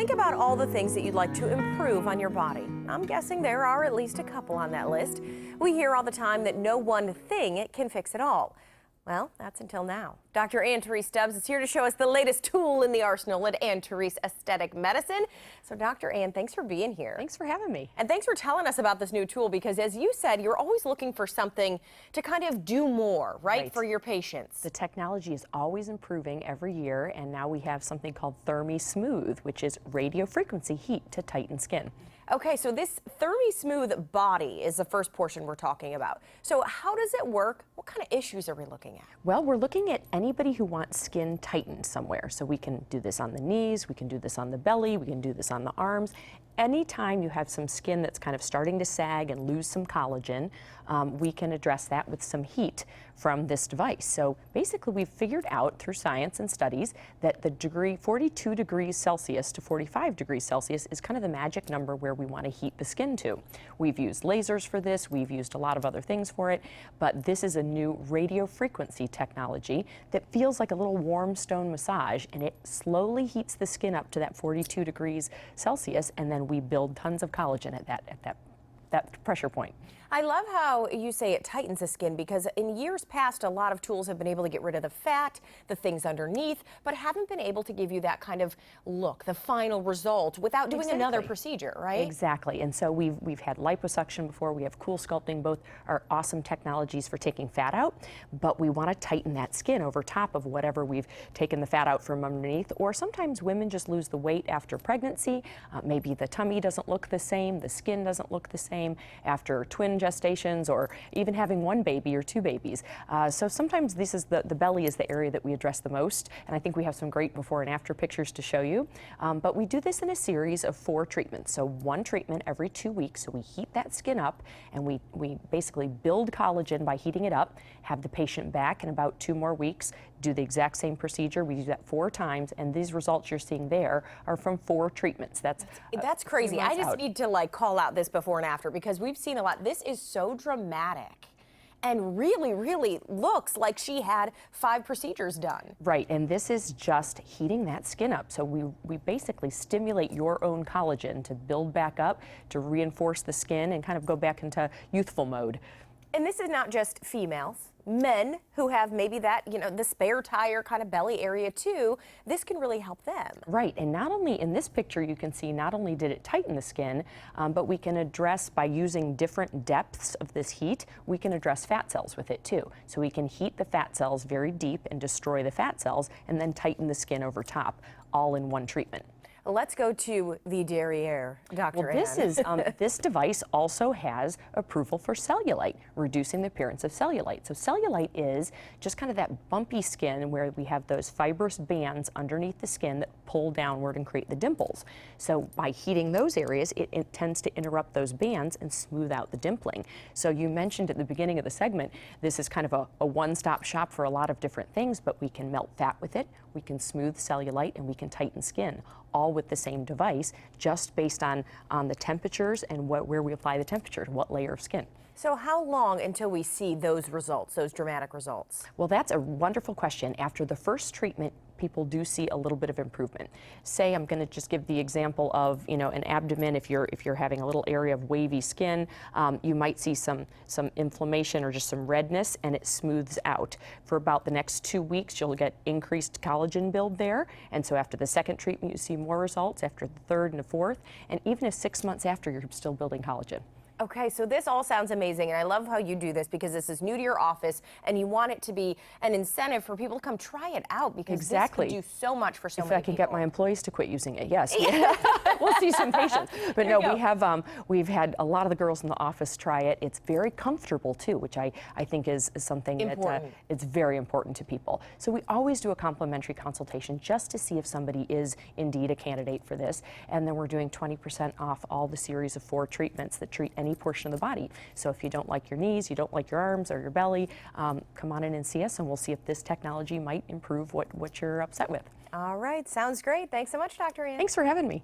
Think about all the things that you'd like to improve on your body. I'm guessing there are at least a couple on that list. We hear all the time that no one thing can fix it all. Well, that's until now. Dr. Therese is here to show us the latest tool in the arsenal at Therese Aesthetic Medicine. So Dr. Thanks for being here. Thanks for having me. And thanks for telling us about this new tool because as you said, you're always looking for something to kind of do more, right, for your patients. The technology is always improving every year, and now we have something called Thermes Smooth, which is radio frequency heat to tighten skin. Okay, so this Thermes Smooth body is the first portion we're talking about. So how does it work? What kind of issues are we looking at? Well, we're looking at anybody who wants skin tightened somewhere. So we can do this on the knees, we can do this on the belly, we can do this on the arms. Anytime you have some skin that's kind of starting to sag and lose some collagen, we can address that with some heat from this device. So basically we've figured out through science and studies that the 42 degrees Celsius to 45 degrees Celsius is kind of the magic number where we want to heat the skin to. We've used lasers for this, we've used a lot of other things for it, but this is a new radio frequency technology that feels like a little warm stone massage, and it slowly heats the skin up to that 42 degrees Celsius, and then we build tons of collagen at that pressure point. I love how you say it tightens the skin because in years past, a lot of tools have been able to get rid of the fat, the things underneath, but haven't been able to give you that kind of look, the final result, without doing another procedure, right? Exactly. And so we've had liposuction before, we have cool sculpting, both are awesome technologies for taking fat out, but we want to tighten that skin over top of whatever we've taken the fat out from underneath. Or sometimes women just lose the weight after pregnancy. Maybe the tummy doesn't look the same, the skin doesn't look the same after twin gestations, or even having one baby or two babies. So sometimes this is the belly is the area that we address the most, and I think we have some great before and after pictures to show you. But we do this in a series of 4 treatments. So 1 treatment every 2 weeks. So we heat that skin up, and we basically build collagen by heating it up, have the patient back in about 2 more weeks, do the exact same procedure. We do that 4 times, and these results you're seeing there are from 4 treatments. That's crazy. I just need to call out this before and after because we've seen a lot. This is so dramatic and really, really looks like she had 5 procedures done. Right, and this is just heating that skin up. So we basically stimulate your own collagen to build back up, to reinforce the skin and kind of go back into youthful mode. And this is not just females. Men who have maybe that, the spare tire kind of belly area too, this can really help them. Right, and not only in this picture you can see not only did it tighten the skin, but we can address by using different depths of this heat, we can address fat cells with it too. So we can heat the fat cells very deep and destroy the fat cells and then tighten the skin over top, all in one treatment. Let's go to the derriere, Dr. Well, this device also has approval for cellulite, reducing the appearance of cellulite. So cellulite is just kind of that bumpy skin where we have those fibrous bands underneath the skin that pull downward and create the dimples. So by heating those areas, it tends to interrupt those bands and smooth out the dimpling. So you mentioned at the beginning of the segment, this is kind of a one-stop shop for a lot of different things, but we can melt fat with it, we can smooth cellulite, and we can tighten skin, all with the same device, just based on the temperatures and where we apply the temperature to what layer of skin. So how long until we see those results, those dramatic results? Well, that's a wonderful question. After the first treatment, people do see a little bit of improvement. Say, I'm going to just give the example of, an abdomen. If you're having a little area of wavy skin, you might see some inflammation or just some redness, and it smooths out. For about the next 2 weeks, you'll get increased collagen build there, and so after the second treatment, you see more results. After the third and the fourth, and even if 6 months after, you're still building collagen. Okay, so this all sounds amazing, and I love how you do this because this is new to your office, and you want it to be an incentive for people to come try it out because this could do so much for so many people. If I can get my employees to quit using it, yes. We'll see some patients. But no, we've had a lot of the girls in the office try it. It's very comfortable too, which I think is something that it's very important to people. So we always do a complimentary consultation just to see if somebody is indeed a candidate for this, and then we're doing 20% off all the series of 4 treatments that treat any portion of the body. So if you don't like your knees, you don't like your arms or your belly, come on in and see us, and we'll see if this technology might improve what you're upset with. All right, sounds great. Thanks so much, Dr. Ann. Thanks for having me.